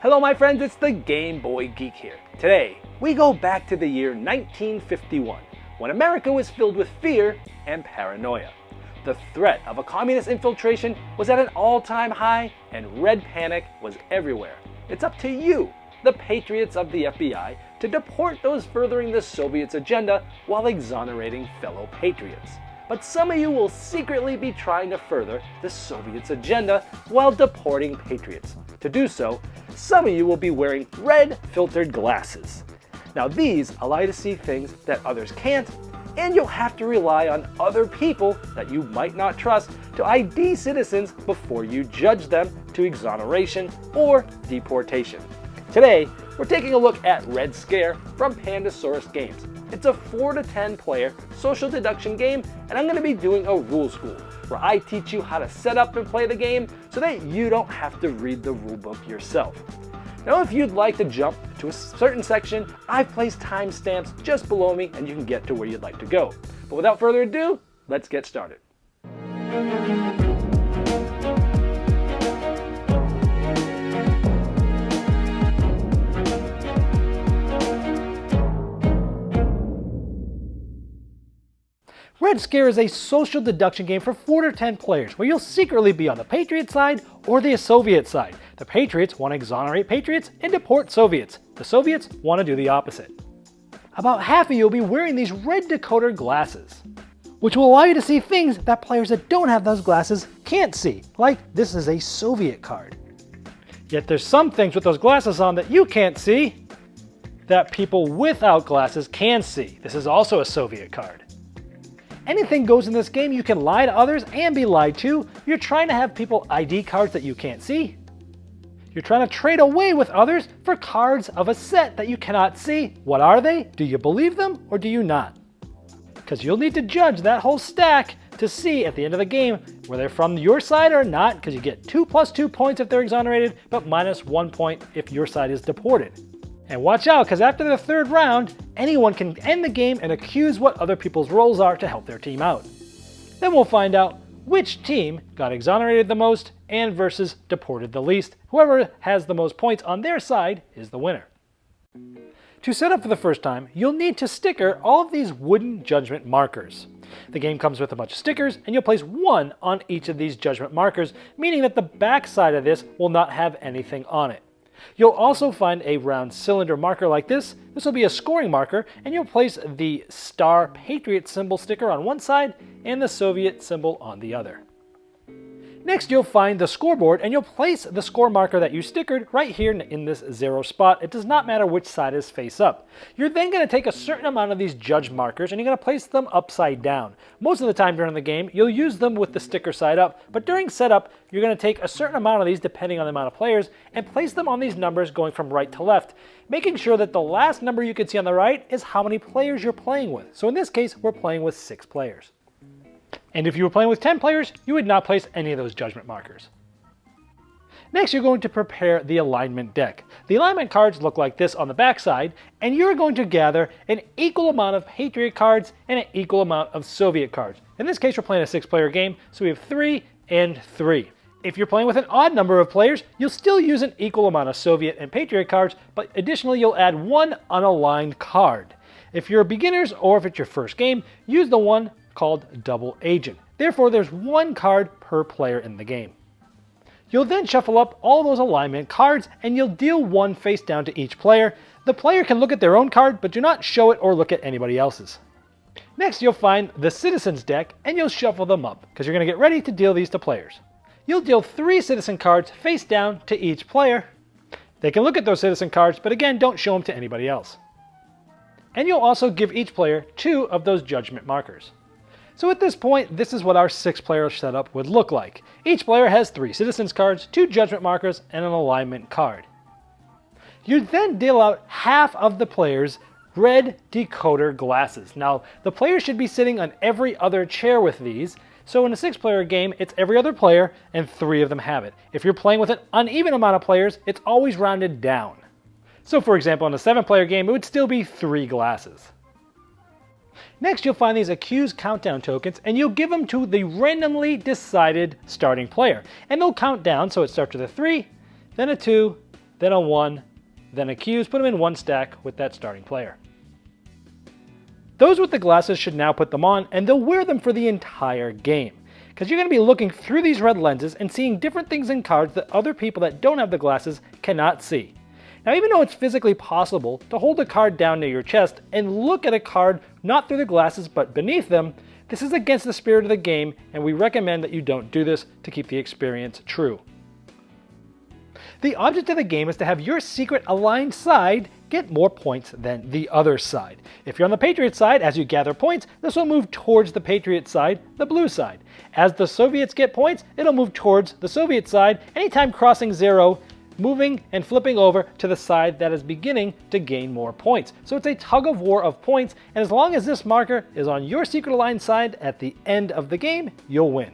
Hello my friends, it's the Game Boy Geek here. Today, we go back to the year 1951, when America was filled with fear and paranoia. The threat of a communist infiltration was at an all-time high, and red panic was everywhere. It's up to you, the patriots of the FBI, to deport those furthering the Soviets' agenda while exonerating fellow patriots. But some of you will secretly be trying to further the Soviets' agenda while deporting patriots. To do so, some of you will be wearing red filtered glasses. Now these allow you to see things that others can't, and you'll have to rely on other people that you might not trust to ID citizens before you judge them to exoneration or deportation. Today, we're taking a look at Red Scare from Pandasaurus Games. It's a 4 to 10 player social deduction game, and I'm going to be doing a rule school where I teach you how to set up and play the game so that you don't have to read the rulebook yourself. Now if you'd like to jump to a certain section, I've placed timestamps just below me and you can get to where you'd like to go. But without further ado, let's get started. Red Scare is a social deduction game for 4 to 10 players where you'll secretly be on the Patriot side or the Soviet side. The Patriots want to exonerate Patriots and deport Soviets. The Soviets want to do the opposite. About half of you will be wearing these red decoder glasses, which will allow you to see things that players that don't have those glasses can't see, like this is a Soviet card. Yet there's some things with those glasses on that you can't see that people without glasses can see. This is also a Soviet card. Anything goes in this game. You can lie to others and be lied to. You're trying to have people ID cards that you can't see. You're trying to trade away with others for cards of a set that you cannot see. What are they? Do you believe them or do you not? Because you'll need to judge that whole stack to see at the end of the game whether they're from your side or not, because you get 2 + 2 points if they're exonerated, but -1 point if your side is deported. And watch out, because after the third round, anyone can end the game and accuse what other people's roles are to help their team out. Then we'll find out which team got exonerated the most and versus deported the least. Whoever has the most points on their side is the winner. To set up for the first time, you'll need to sticker all of these wooden judgment markers. The game comes with a bunch of stickers, and you'll place 1 on each of these judgment markers, meaning that the back side of this will not have anything on it. You'll also find a round cylinder marker like this. This will be a scoring marker, and you'll place the Star Patriot symbol sticker on one side and the Soviet symbol on the other. Next, you'll find the scoreboard, and you'll place the score marker that you stickered right here in this 0 spot. It does not matter which side is face up. You're then going to take a certain amount of these judge markers, and you're going to place them upside down. Most of the time during the game, you'll use them with the sticker side up, but during setup, you're going to take a certain amount of these, depending on the amount of players, and place them on these numbers going from right to left, making sure that the last number you can see on the right is how many players you're playing with. So in this case, we're playing with 6 players. And if you were playing with 10 players, you would not place any of those judgment markers. Next, you're going to prepare the alignment deck. The alignment cards look like this on the back side, and you're going to gather an equal amount of Patriot cards and an equal amount of Soviet cards. In this case, we're playing a 6-player game, so we have 3 and 3. If you're playing with an odd number of players, you'll still use an equal amount of Soviet and Patriot cards, but additionally, you'll add 1 unaligned card. If you're beginners or if it's your first game, use the one called Double Agent. Therefore, there's 1 card per player in the game. You'll then shuffle up all those alignment cards, and you'll deal 1 face down to each player. The player can look at their own card, but do not show it or look at anybody else's. Next, you'll find the Citizens deck, and you'll shuffle them up, because you're going to get ready to deal these to players. You'll deal 3 Citizen cards face down to each player. They can look at those Citizen cards, but again, don't show them to anybody else. And you'll also give each player 2 of those judgment markers. So at this point, this is what our 6-player setup would look like. Each player has 3 Citizens cards, 2 judgment markers, and an alignment card. You then deal out half of the players red decoder glasses. Now, the players should be sitting on every other chair with these, so in a 6-player game, it's every other player, and 3 of them have it. If you're playing with an uneven amount of players, it's always rounded down. So for example, in a 7-player game, it would still be 3 glasses. Next, you'll find these Accuse countdown tokens, and you'll give them to the randomly decided starting player. And they'll count down, so it starts with a 3, then a 2, then a 1, then Accuse, put them in one stack with that starting player. Those with the glasses should now put them on, and they'll wear them for the entire game, because you're going to be looking through these red lenses and seeing different things in cards that other people that don't have the glasses cannot see. Now, even though it's physically possible to hold a card down near your chest and look at a card not through the glasses but beneath them, this is against the spirit of the game, and we recommend that you don't do this to keep the experience true. The object of the game is to have your secret aligned side get more points than the other side. If you're on the Patriot side, as you gather points, this will move towards the Patriot side, the blue side. As the Soviets get points, it'll move towards the Soviet side, anytime crossing 0, moving and flipping over to the side that is beginning to gain more points. So it's a tug of war of points, and as long as this marker is on your secret aligned side at the end of the game, you'll win.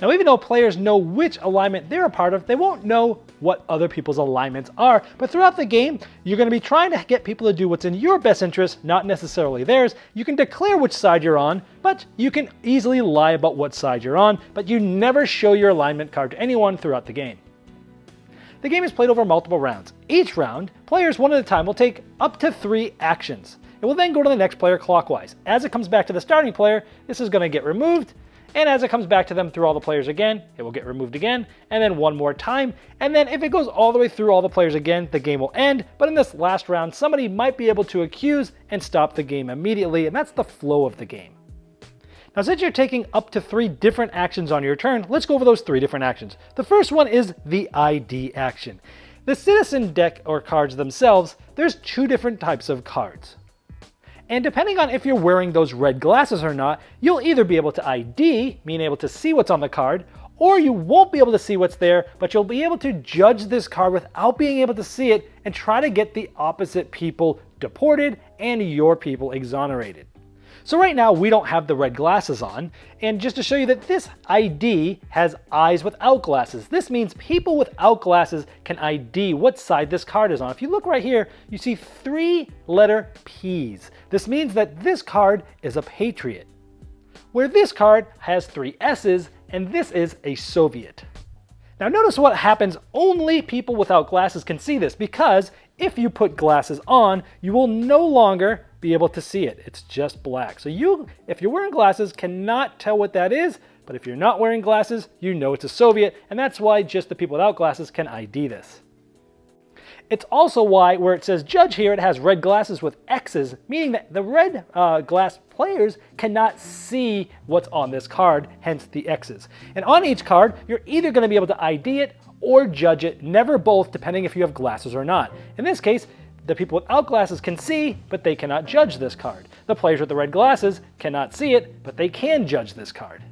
Now, even though players know which alignment they're a part of, they won't know what other people's alignments are. But throughout the game, you're going to be trying to get people to do what's in your best interest, not necessarily theirs. You can declare which side you're on, but you can easily lie about what side you're on, but you never show your alignment card to anyone throughout the game. The game is played over multiple rounds. Each round, players one at a time will take up to 3 actions. It will then go to the next player clockwise. As it comes back to the starting player, this is going to get removed, and as it comes back to them through all the players again, it will get removed again, and then one more time, and then if it goes all the way through all the players again, the game will end. But in this last round, somebody might be able to accuse and stop the game immediately, and that's the flow of the game. Now, since you're taking up to 3 different actions on your turn, let's go over those 3 different actions. The first one is the ID action. The citizen deck or cards themselves, there's 2 different types of cards. And depending on if you're wearing those red glasses or not, you'll either be able to ID, meaning able to see what's on the card, or you won't be able to see what's there, but you'll be able to judge this card without being able to see it and try to get the opposite people deported and your people exonerated. So right now we don't have the red glasses on, and just to show you that this ID has eyes without glasses. This means people without glasses can ID what side this card is on. If you look right here, you see 3 letter P's. This means that this card is a Patriot, where this card has 3 S's, and this is a Soviet. Now notice what happens, only people without glasses can see this, because if you put glasses on, you will no longer be able to see it. It's just black. So you, if you're wearing glasses, cannot tell what that is, but if you're not wearing glasses, you know it's a Soviet, and that's why just the people without glasses can ID this. It's also why, where it says judge here, it has red glasses with X's, meaning that the red glass players cannot see what's on this card, hence the X's. And on each card, you're either going to be able to ID it or judge it, never both, depending if you have glasses or not. In this case, the people without glasses can see, but they cannot judge this card. The players with the red glasses cannot see it, but they can judge this card.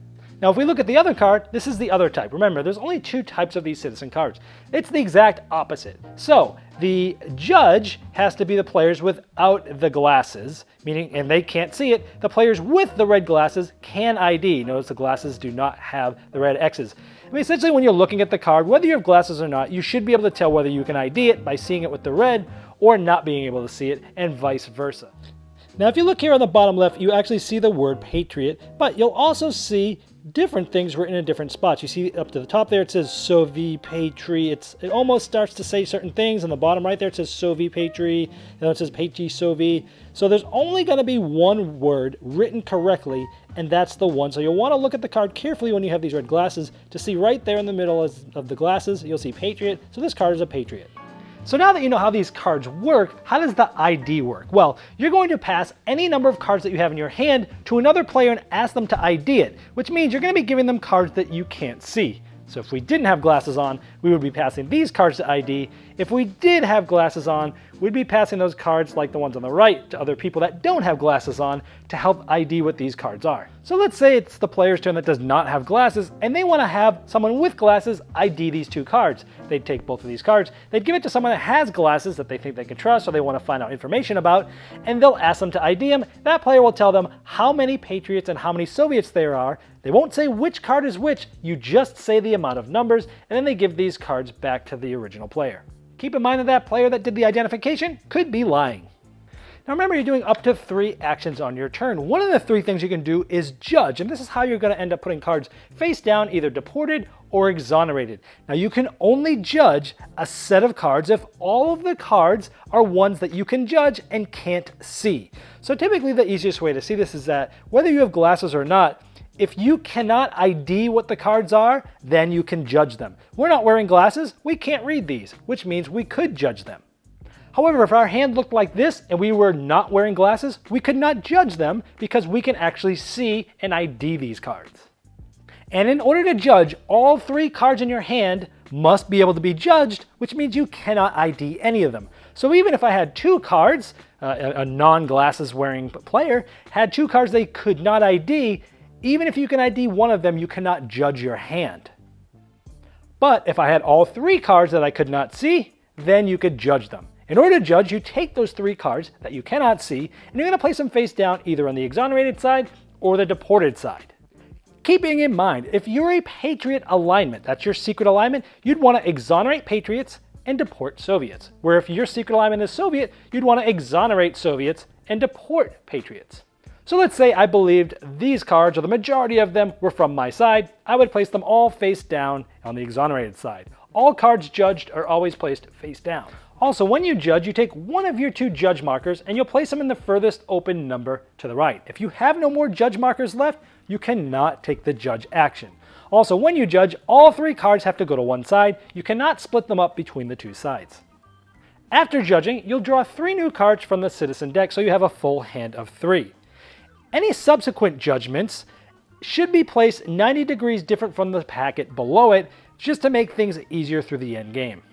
Now, if we look at the other card, this is the other type. Remember, there's only 2 types of these citizen cards. It's the exact opposite. So the judge has to be the players without the glasses, meaning, and they can't see it. The players with the red glasses can ID. Notice the glasses do not have the red X's. I mean, essentially, when you're looking at the card, whether you have glasses or not, you should be able to tell whether you can ID it by seeing it with the red or not being able to see it, and vice versa. Now, if you look here on the bottom left, you actually see the word Patriot, but you'll also see different things written in different spots. You see up to the top there, it says Soviet Patriot. It almost starts to say certain things. On the bottom right there, it says Soviet Patriot, and then it says Patriot Soviet. So there's only going to be one word written correctly, and that's the one. So you'll want to look at the card carefully when you have these red glasses to see right there in the middle of the glasses, you'll see Patriot. So this card is a Patriot. So now that you know how these cards work, how does the ID work? Well, you're going to pass any number of cards that you have in your hand to another player and ask them to ID it, which means you're going to be giving them cards that you can't see. So if we didn't have glasses on, we would be passing these cards to ID. If we did have glasses on, we'd be passing those cards like the ones on the right to other people that don't have glasses on to help ID what these cards are. So let's say it's the player's turn that does not have glasses and they want to have someone with glasses ID these 2 cards. They'd take both of these cards, they'd give it to someone that has glasses that they think they can trust or they want to find out information about, and they'll ask them to ID them. That player will tell them how many Patriots and how many Soviets there are. They won't say which card is which, you just say the amount of numbers, and then they give these cards back to the original player. Keep in mind that that player that did the identification could be lying. Now remember, you're doing up to 3 actions on your turn. One of the 3 things you can do is judge, and this is how you're going to end up putting cards face down, either deported or exonerated. Now you can only judge a set of cards if all of the cards are ones that you can judge and can't see. So typically the easiest way to see this is that whether you have glasses or not, if you cannot ID what the cards are, then you can judge them. We're not wearing glasses, we can't read these, which means we could judge them. However, if our hand looked like this and we were not wearing glasses, we could not judge them because we can actually see and ID these cards. And in order to judge, all 3 cards in your hand must be able to be judged, which means you cannot ID any of them. So even if I had 2 cards, a non-glasses wearing player had 2 cards they could not ID, even if you can ID one of them, you cannot judge your hand. But if I had all 3 cards that I could not see, then you could judge them. In order to judge, you take those 3 cards that you cannot see, and you're going to place them face down either on the exonerated side or the deported side. Keeping in mind, if you're a Patriot alignment, that's your secret alignment, you'd want to exonerate Patriots and deport Soviets. Where if your secret alignment is Soviet, you'd want to exonerate Soviets and deport Patriots. So let's say I believed these cards, or the majority of them, were from my side. I would place them all face down on the exonerated side. All cards judged are always placed face down. Also, when you judge, you take one of your 2 judge markers and you'll place them in the furthest open number to the right. If you have no more judge markers left, you cannot take the judge action. Also, when you judge, all 3 cards have to go to one side. You cannot split them up between the 2 sides. After judging, you'll draw 3 new cards from the citizen deck, so you have a full hand of 3. Any subsequent judgments should be placed 90 degrees different from the packet below it, just to make things easier through the end game.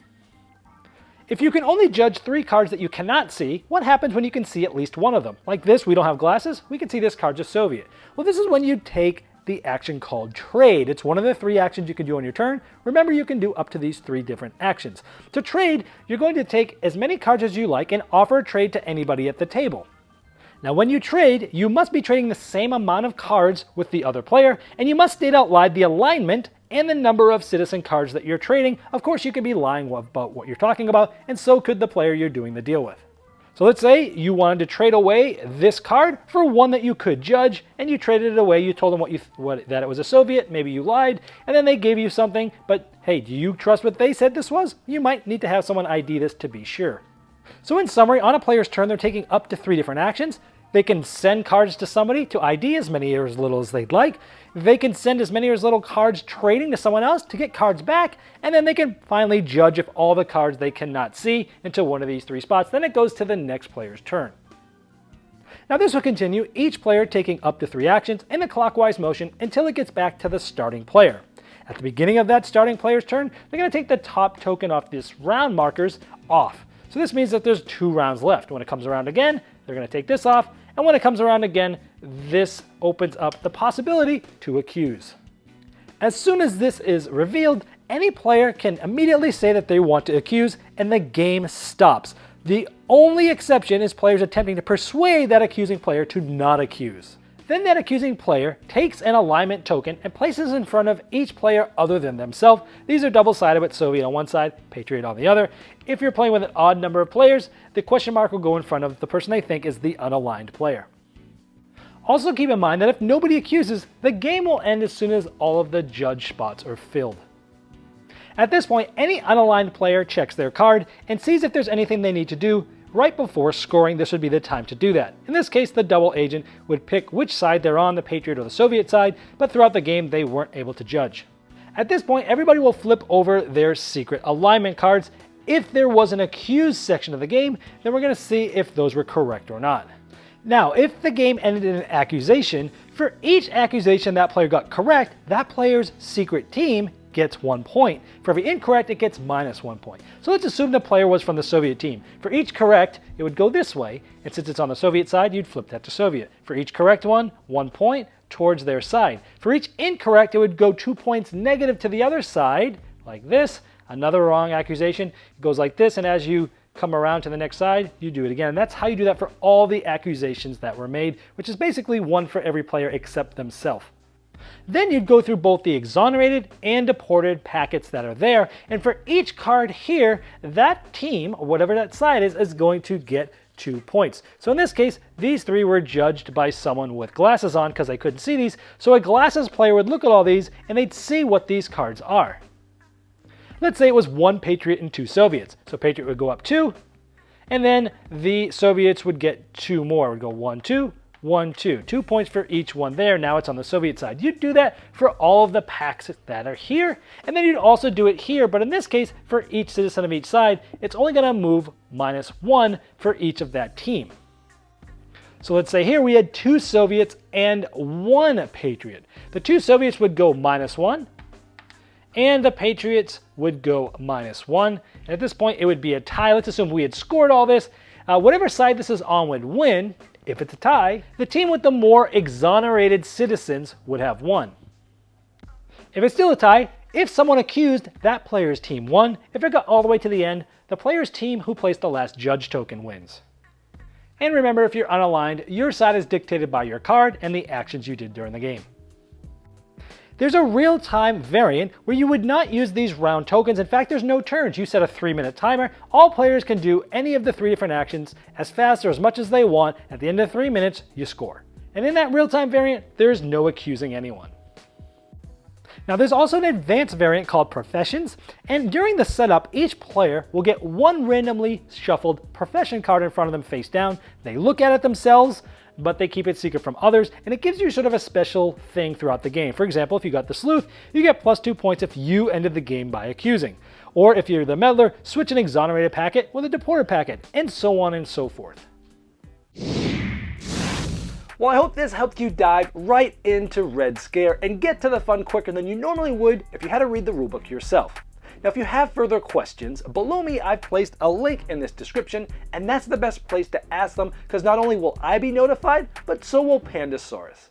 If you can only judge 3 cards that you cannot see, what happens when you can see at least one of them? Like this, we don't have glasses, we can see this card's a Soviet. Well, this is when you take the action called trade. It's one of the 3 actions you can do on your turn. Remember, you can do up to these 3 different actions. To trade, you're going to take as many cards as you like and offer a trade to anybody at the table. Now when you trade, you must be trading the same amount of cards with the other player, and you must state out loud the alignment and the number of citizen cards that you're trading. Of course, you can be lying about what you're talking about, and so could the player you're doing the deal with. So let's say you wanted to trade away this card for one that you could judge, and you traded it away. You told them that it was a Soviet, maybe you lied, and then they gave you something, but hey, do you trust what they said this was? You might need to have someone ID this to be sure. So in summary, on a player's turn, they're taking up to 3 different actions. They can send cards to somebody to ID as many or as little as they'd like. They can send as many or as little cards trading to someone else to get cards back. And then they can finally judge if all the cards they cannot see into one of these 3 spots. Then it goes to the next player's turn. Now this will continue, each player taking up to 3 actions in a clockwise motion until it gets back to the starting player. At the beginning of that starting player's turn, they're going to take the top token off this round markers off. So this means that there's 2 rounds left. When it comes around again, they're going to take this off, and when it comes around again, this opens up the possibility to accuse. As soon as this is revealed, any player can immediately say that they want to accuse, and the game stops. The only exception is players attempting to persuade that accusing player to not accuse. Then that accusing player takes an alignment token and places in front of each player other than themselves. These are double-sided with Soviet on one side, Patriot on the other. If you're playing with an odd number of players, the question mark will go in front of the person they think is the unaligned player. Also keep in mind that if nobody accuses, the game will end as soon as all of the judge spots are filled. At this point, any unaligned player checks their card and sees if there's anything they need to do. Right before scoring, this would be the time to do that. In this case, the double agent would pick which side they're on, the Patriot or the Soviet side, but throughout the game, they weren't able to judge. At this point, everybody will flip over their secret alignment cards. If there was an accused section of the game, then we're going to see if those were correct or not. Now, if the game ended in an accusation, for each accusation that player got correct, that player's secret team gets 1 point. For every incorrect, it gets -1 point. So let's assume the player was from the Soviet team. For each correct, it would go this way, and since it's on the Soviet side, you'd flip that to Soviet. For each correct one, 1 point towards their side. For each incorrect, it would go 2 points negative to the other side, like this. Another wrong accusation goes like this, and as you come around to the next side, you do it again. And that's how you do that for all the accusations that were made, which is basically 1 for every player except themselves. Then you'd go through both the exonerated and deported packets that are there, and for each card here, that team, or whatever that side is going to get 2 points. So in this case, these 3 were judged by someone with glasses on because they couldn't see these. So a glasses player would look at all these and they'd see what these cards are. Let's say it was 1 Patriot and 2 Soviets. So Patriot would go up 2, and then the Soviets would get 2 more. It would go 1, 2, 1, 2. 2 points for each one there. Now it's on the Soviet side. You'd do that for all of the packs that are here, and then you'd also do it here, but in this case, for each citizen of each side, it's only going to move -1 for each of that team. So let's say here we had 2 Soviets and 1 Patriot. The 2 Soviets would go -1, and the Patriots would go -1. And at this point, it would be a tie. Let's assume we had scored all this. Whatever side this is on would win. If it's a tie, the team with the more exonerated citizens would have won. If it's still a tie, if someone accused, that player's team won. If it got all the way to the end, the player's team who placed the last judge token wins. And remember, if you're unaligned, your side is dictated by your card and the actions you did during the game. There's a real-time variant where you would not use these round tokens. In fact, there's no turns. You set a 3-minute timer. All players can do any of the 3 different actions as fast or as much as they want. At the end of 3 minutes, you score. And in that real-time variant, there's no accusing anyone. Now there's also an advanced variant called Professions, and during the setup, each player will get 1 randomly shuffled profession card in front of them face down. They look at it themselves, but they keep it secret from others, and it gives you sort of a special thing throughout the game. For example, if you got the Sleuth, you get +2 points if you ended the game by accusing. Or if you're the Meddler, switch an exonerated packet with a deported packet, and so on and so forth. Well, I hope this helped you dive right into Red Scare and get to the fun quicker than you normally would if you had to read the rulebook yourself. Now, if you have further questions, below me I've placed a link in this description, and that's the best place to ask them, because not only will I be notified, but so will Pandasaurus.